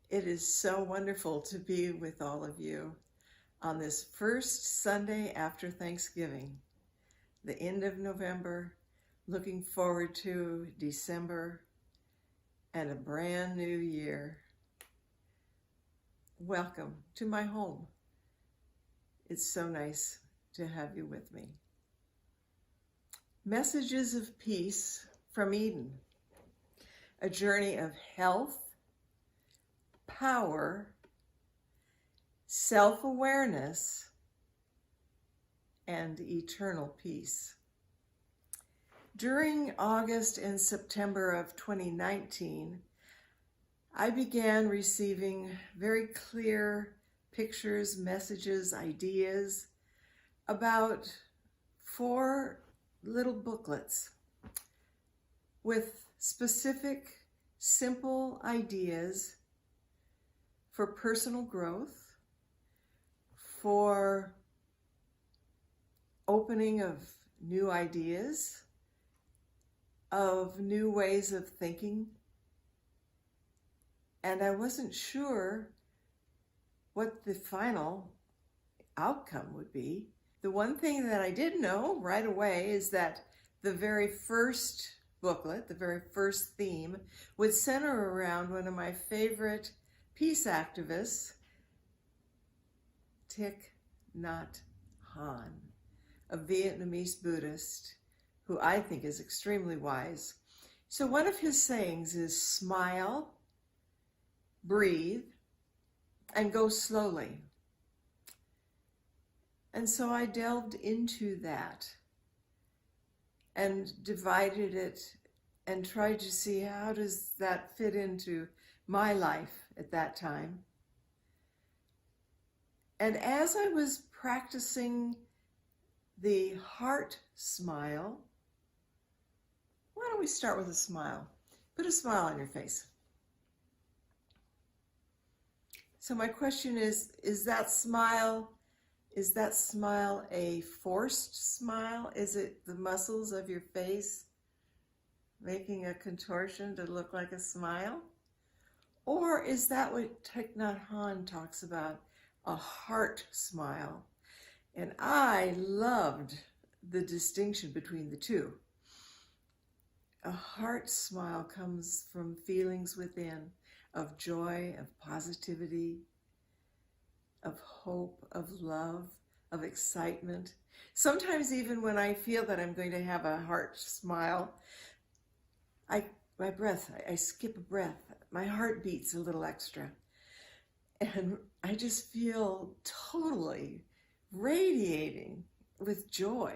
It is so wonderful to be with all of you on this first Sunday after Thanksgiving, the end of November, looking forward to December and a brand new year. Welcome to my home. It's so nice to have you with me. Messages of Peace from Eden, a journey of health, power, self-awareness, and eternal peace. During August and September of 2019, I began receiving very clear pictures, messages, ideas about 4 little booklets with specific, simple ideas for personal growth, for opening of new ideas, of new ways of thinking. And I wasn't sure what the final outcome would be. The one thing that I did know right away is that the very first booklet, the very first theme, would center around one of my favorite peace activists, Thich Nhat Hanh, a Vietnamese Buddhist who I think is extremely wise. So one of his sayings is smile, breathe, and go slowly. And so I delved into that and divided it and tried to see how does that fit into my life at that time. And as I was practicing the heart smile, why don't we start with a smile? Put a smile on your face. So my question is that smile a forced smile? Is it the muscles of your face making a contortion to look like a smile? Or is that what Thich Nhat Hanh talks about, a heart smile? And I loved the distinction between the two. A heart smile comes from feelings within of joy, of positivity, of hope, of love, of excitement. Sometimes even when I feel that I'm going to have a heart smile, I skip a breath. My heart beats a little extra. And I just feel totally radiating with joy.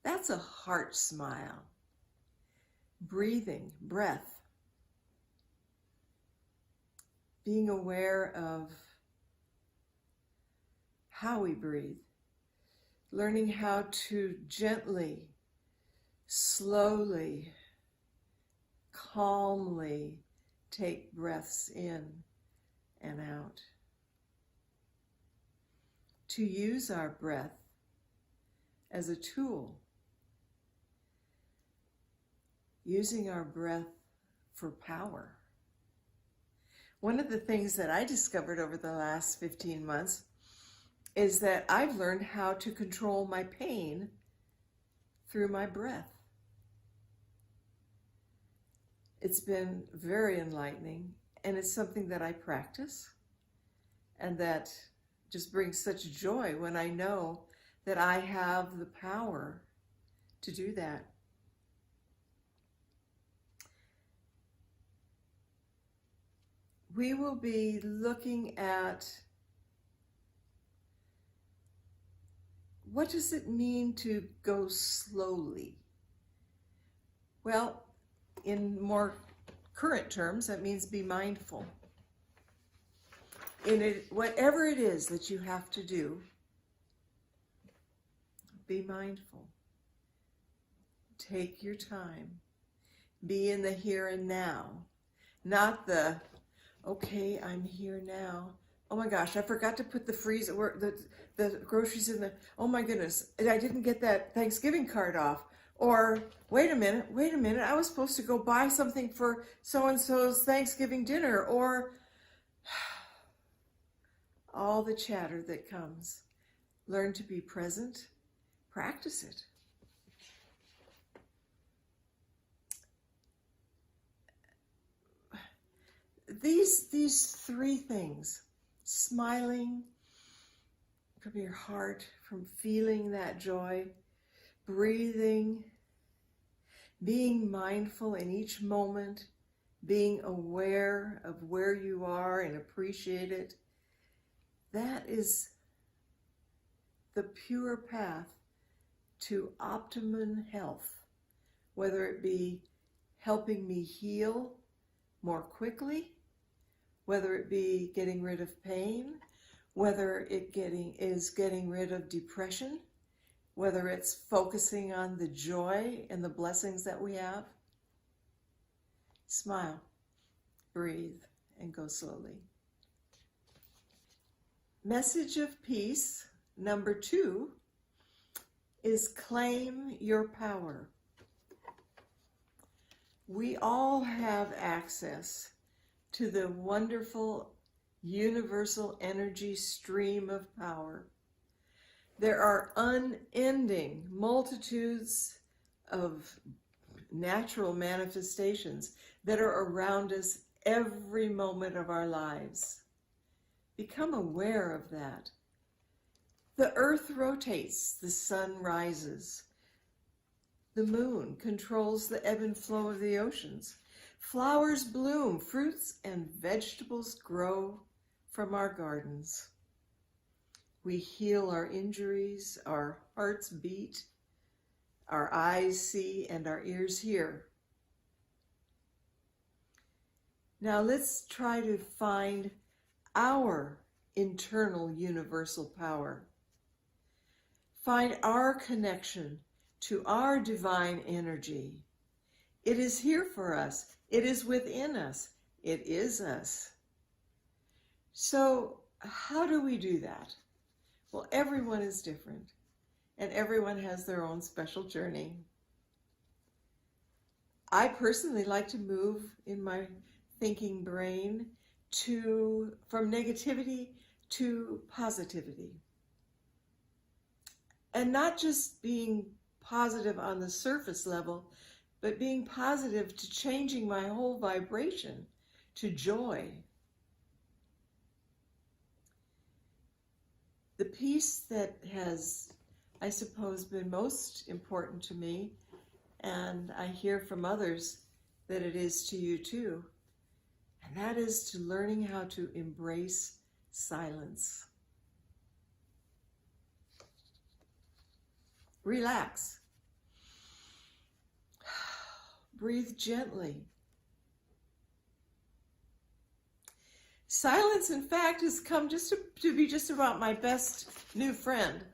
That's a heart smile. Breathing, breath. Being aware of how we breathe. Learning how to gently, slowly, calmly take breaths in and out. To use our breath as a tool. Using our breath for power. One of the things that I discovered over the last 15 months is that I've learned how to control my pain through my breath. It's been very enlightening, and it's something that I practice and that just brings such joy when I know that I have the power to do that. We will be looking at what does it mean to go slowly? Well, in more current terms, that means be mindful. In it, whatever it is that you have to do, be mindful. Take your time. Be in the here and now, not the, okay, I'm here now. Oh my gosh, I forgot to put the freezer, the groceries in the, oh my goodness, I didn't get that Thanksgiving card off. Or, wait a minute, I was supposed to go buy something for so-and-so's Thanksgiving dinner. Or, all the chatter that comes. Learn to be present. Practice it. These three things, smiling from your heart, from feeling that joy, breathing, being mindful in each moment, being aware of where you are and appreciate it, that is the pure path to optimum health, whether it be helping me heal more quickly, whether it be getting rid of pain, whether it is getting rid of depression, whether it's focusing on the joy and the blessings that we have. Smile, breathe, and go slowly. Message of peace, number 2, is claim your power. We all have access to the wonderful universal energy stream of power. There are unending multitudes of natural manifestations that are around us every moment of our lives. Become aware of that. The earth rotates, the sun rises. The moon controls the ebb and flow of the oceans. Flowers bloom, fruits and vegetables grow from our gardens. We heal our injuries, our hearts beat, our eyes see, and our ears hear. Now let's try to find our internal universal power. Find our connection to our divine energy. It is here for us. It is within us. It is us. So how do we do that? Well, everyone is different, and everyone has their own special journey. I personally like to move in my thinking brain from negativity to positivity. And not just being positive on the surface level, but being positive to changing my whole vibration to joy. The piece that has, I suppose, been most important to me, and I hear from others that it is to you too, and that is to learning how to embrace silence. Relax. Breathe gently. Silence, in fact, has come to be just about my best new friend.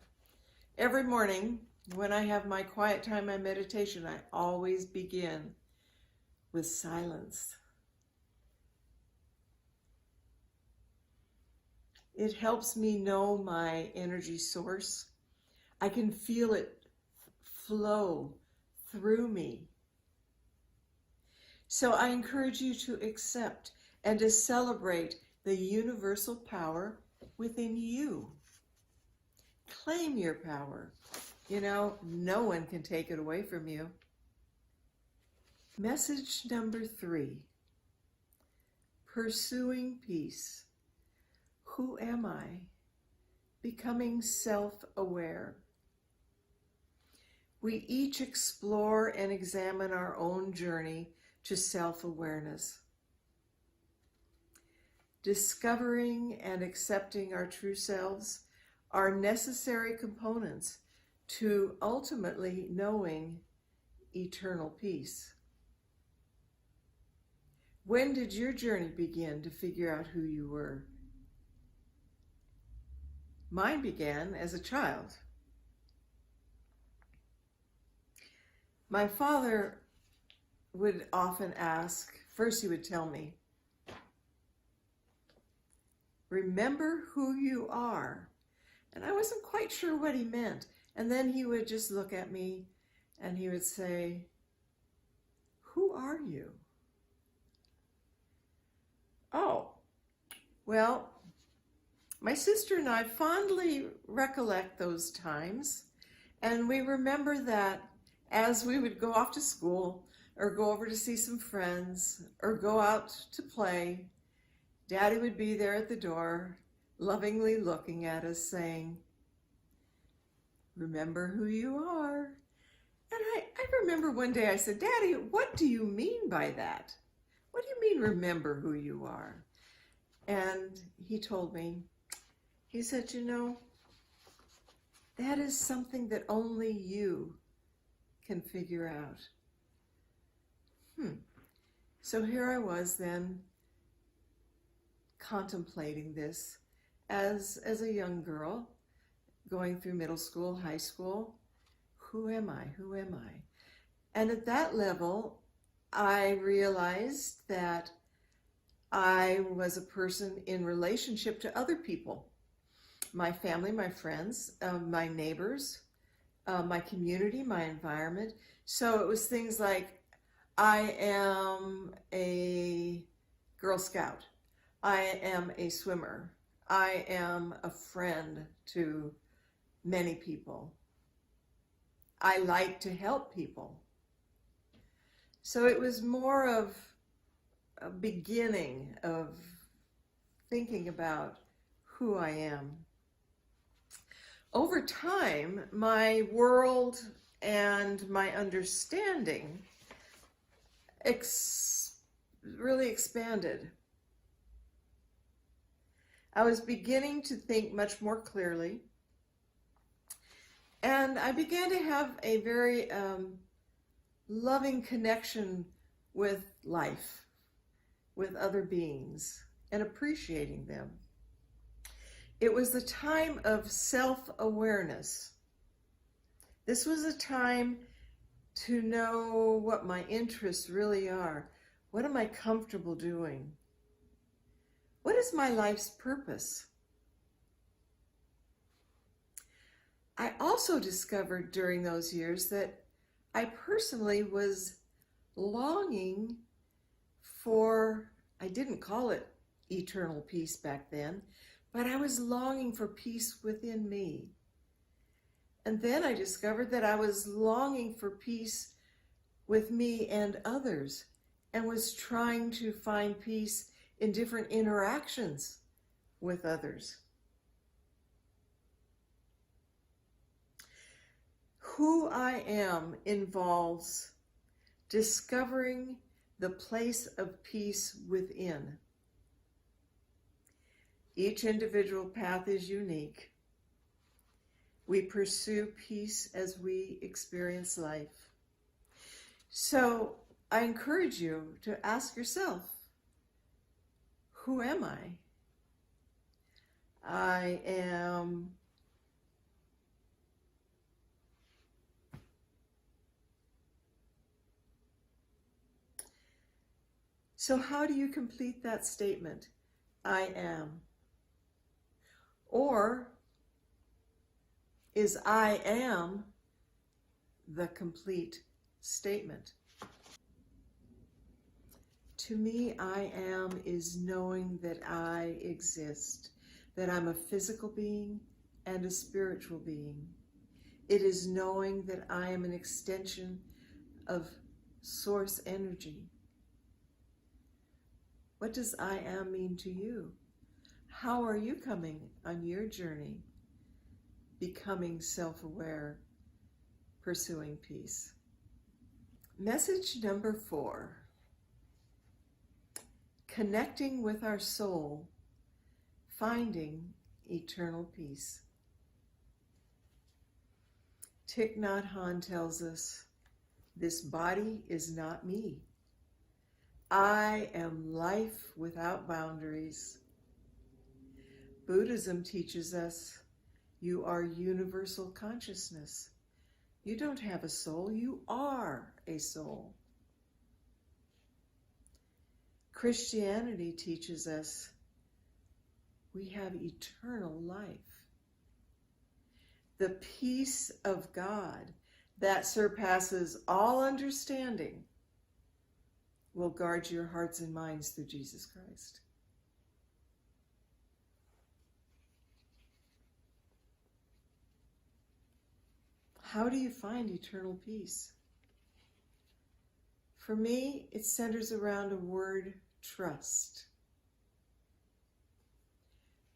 Every morning, when I have my quiet time, my meditation, I always begin with silence. It helps me know my energy source. I can feel it flow through me. So I encourage you to accept and to celebrate the universal power within you. Claim your power. You know, no one can take it away from you. Message number 3, pursuing peace. Who am I? Becoming self-aware. We each explore and examine our own journey to self-awareness. Discovering and accepting our true selves are necessary components to ultimately knowing eternal peace. When did your journey begin to figure out who you were? Mine began as a child. My father would often ask, first he would tell me, remember who you are. And I wasn't quite sure what he meant. And then he would just look at me and he would say, who are you? Oh, well, My sister and I fondly recollect those times, and we remember that as we would go off to school or go over to see some friends or go out to play, Daddy would be there at the door, lovingly looking at us, saying, "Remember who you are." And I remember one day I said, "Daddy, what do you mean by that? What do you mean, remember who you are?" And he told me, he said, "You know, that is something that only you can figure out." So here I was then contemplating this as a young girl going through middle school, high school. Who am I? Who am I? And at that level, I realized that I was a person in relationship to other people, my family, my friends, my neighbors, my community, my environment. So it was things like, I am a Girl Scout. I am a swimmer. I am a friend to many people. I like to help people. So it was more of a beginning of thinking about who I am. Over time, my world and my understanding really expanded. I was beginning to think much more clearly, and I began to have a very loving connection with life, with other beings, and appreciating them. It was the time of self-awareness. This was a time to know what my interests really are. What am I comfortable doing? What is my life's purpose? I also discovered during those years that I personally was longing for, I didn't call it eternal peace back then, but I was longing for peace within me. And then I discovered that I was longing for peace with me and others, and was trying to find peace in different interactions with others. Who I am involves discovering the place of peace within. Each individual path is unique. We pursue peace as we experience life. So I encourage you to ask yourself, who am I? I am So how do you complete that statement? I am. Or is I am the complete statement? To me, I am is knowing that I exist, that I'm a physical being and a spiritual being. It is knowing that I am an extension of source energy. What does I am mean to you? How are you coming on your journey, becoming self-aware, pursuing peace? Message number 4. Connecting with our soul, finding eternal peace. Thich Nhat Hanh tells us, this body is not me. I am life without boundaries. Buddhism teaches us you are universal consciousness. You don't have a soul, you are a soul. Christianity teaches us we have eternal life. The peace of God that surpasses all understanding will guard your hearts and minds through Jesus Christ. How do you find eternal peace? For me, it centers around a word, trust.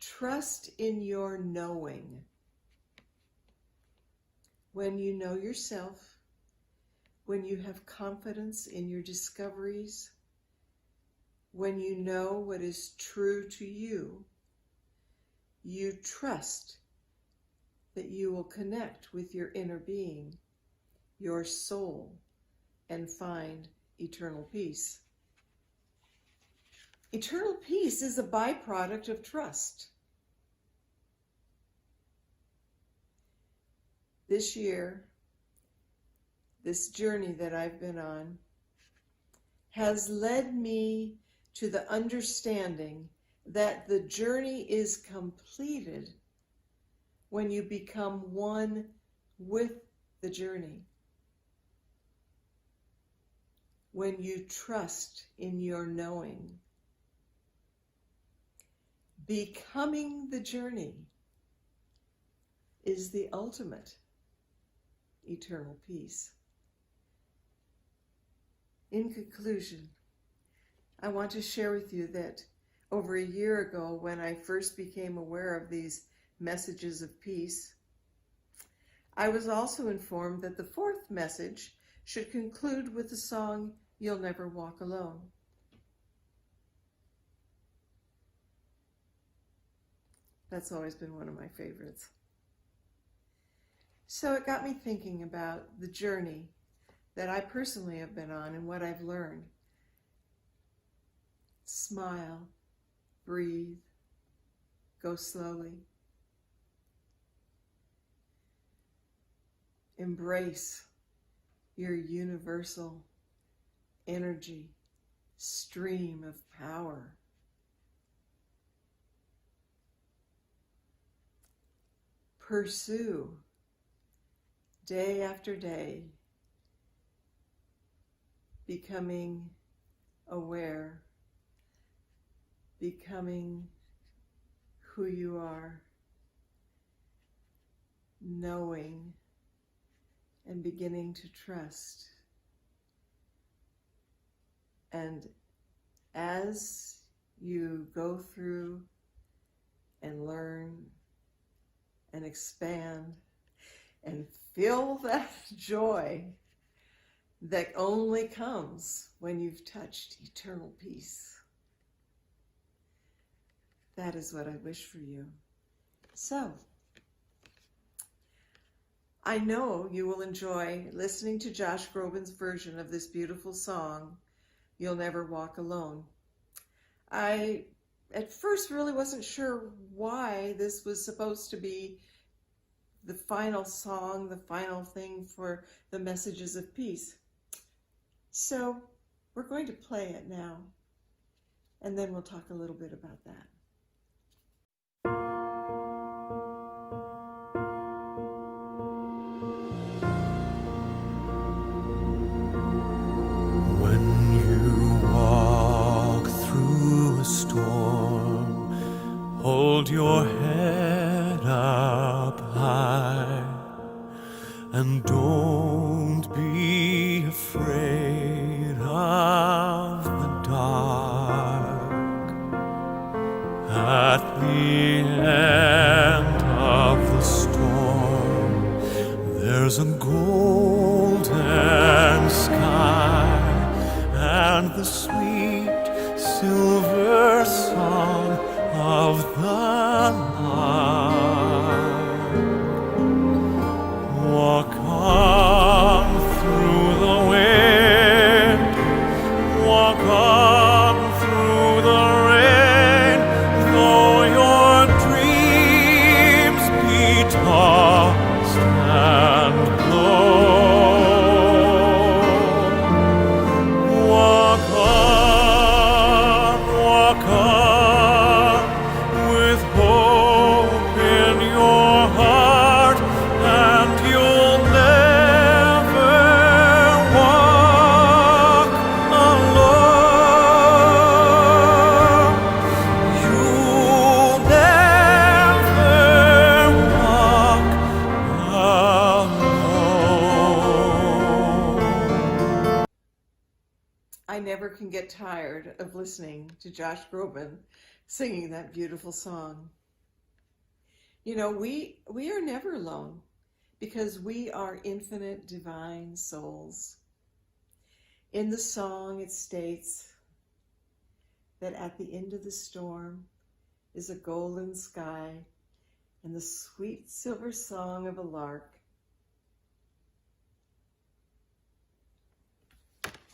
Trust in your knowing. When you know yourself, when you have confidence in your discoveries, when you know what is true to you, you trust that you will connect with your inner being, your soul, and find eternal peace. Eternal peace is a byproduct of trust. This year, this journey that I've been on has led me to the understanding that the journey is completed when you become one with the journey. When you trust in your knowing. Becoming the journey is the ultimate eternal peace. In conclusion, I want to share with you that over a year ago, when I first became aware of these messages of peace, I was also informed that the fourth message should conclude with the song, "You'll Never Walk Alone." That's always been one of my favorites. So it got me thinking about the journey that I personally have been on and what I've learned. Smile, breathe, go slowly. Embrace your universal energy, stream of power. Pursue day after day, becoming aware, becoming who you are, knowing, and beginning to trust. And as you go through and learn and expand and feel that joy that only comes when you've touched eternal peace. That is what I wish for you. So, I know you will enjoy listening to Josh Groban's version of this beautiful song, "You'll Never Walk Alone." I, at first, really wasn't sure why this was supposed to be the final song, the final thing for the messages of peace. So we're going to play it now, and then we'll talk a little bit about that. When you walk through a storm, hold your head up high, and don't be afraid of the dark. At the end of the storm, there's a golden sky and the sweet silver song of the lark. Walk on through the wind, walk on through the rain, though your dreams be tossed and blown. Walk on, can get tired of listening to Josh Groban singing that beautiful song. You know, we are never alone because we are infinite divine souls. In the song, it states that at the end of the storm is a golden sky and the sweet silver song of a lark.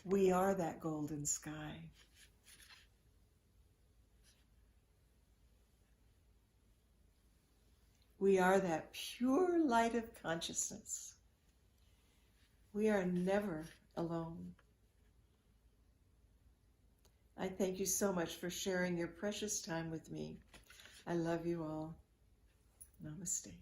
We are that golden sky. We are that pure light of consciousness. We are never alone. I thank you so much for sharing your precious time with me. I love you all. Namaste.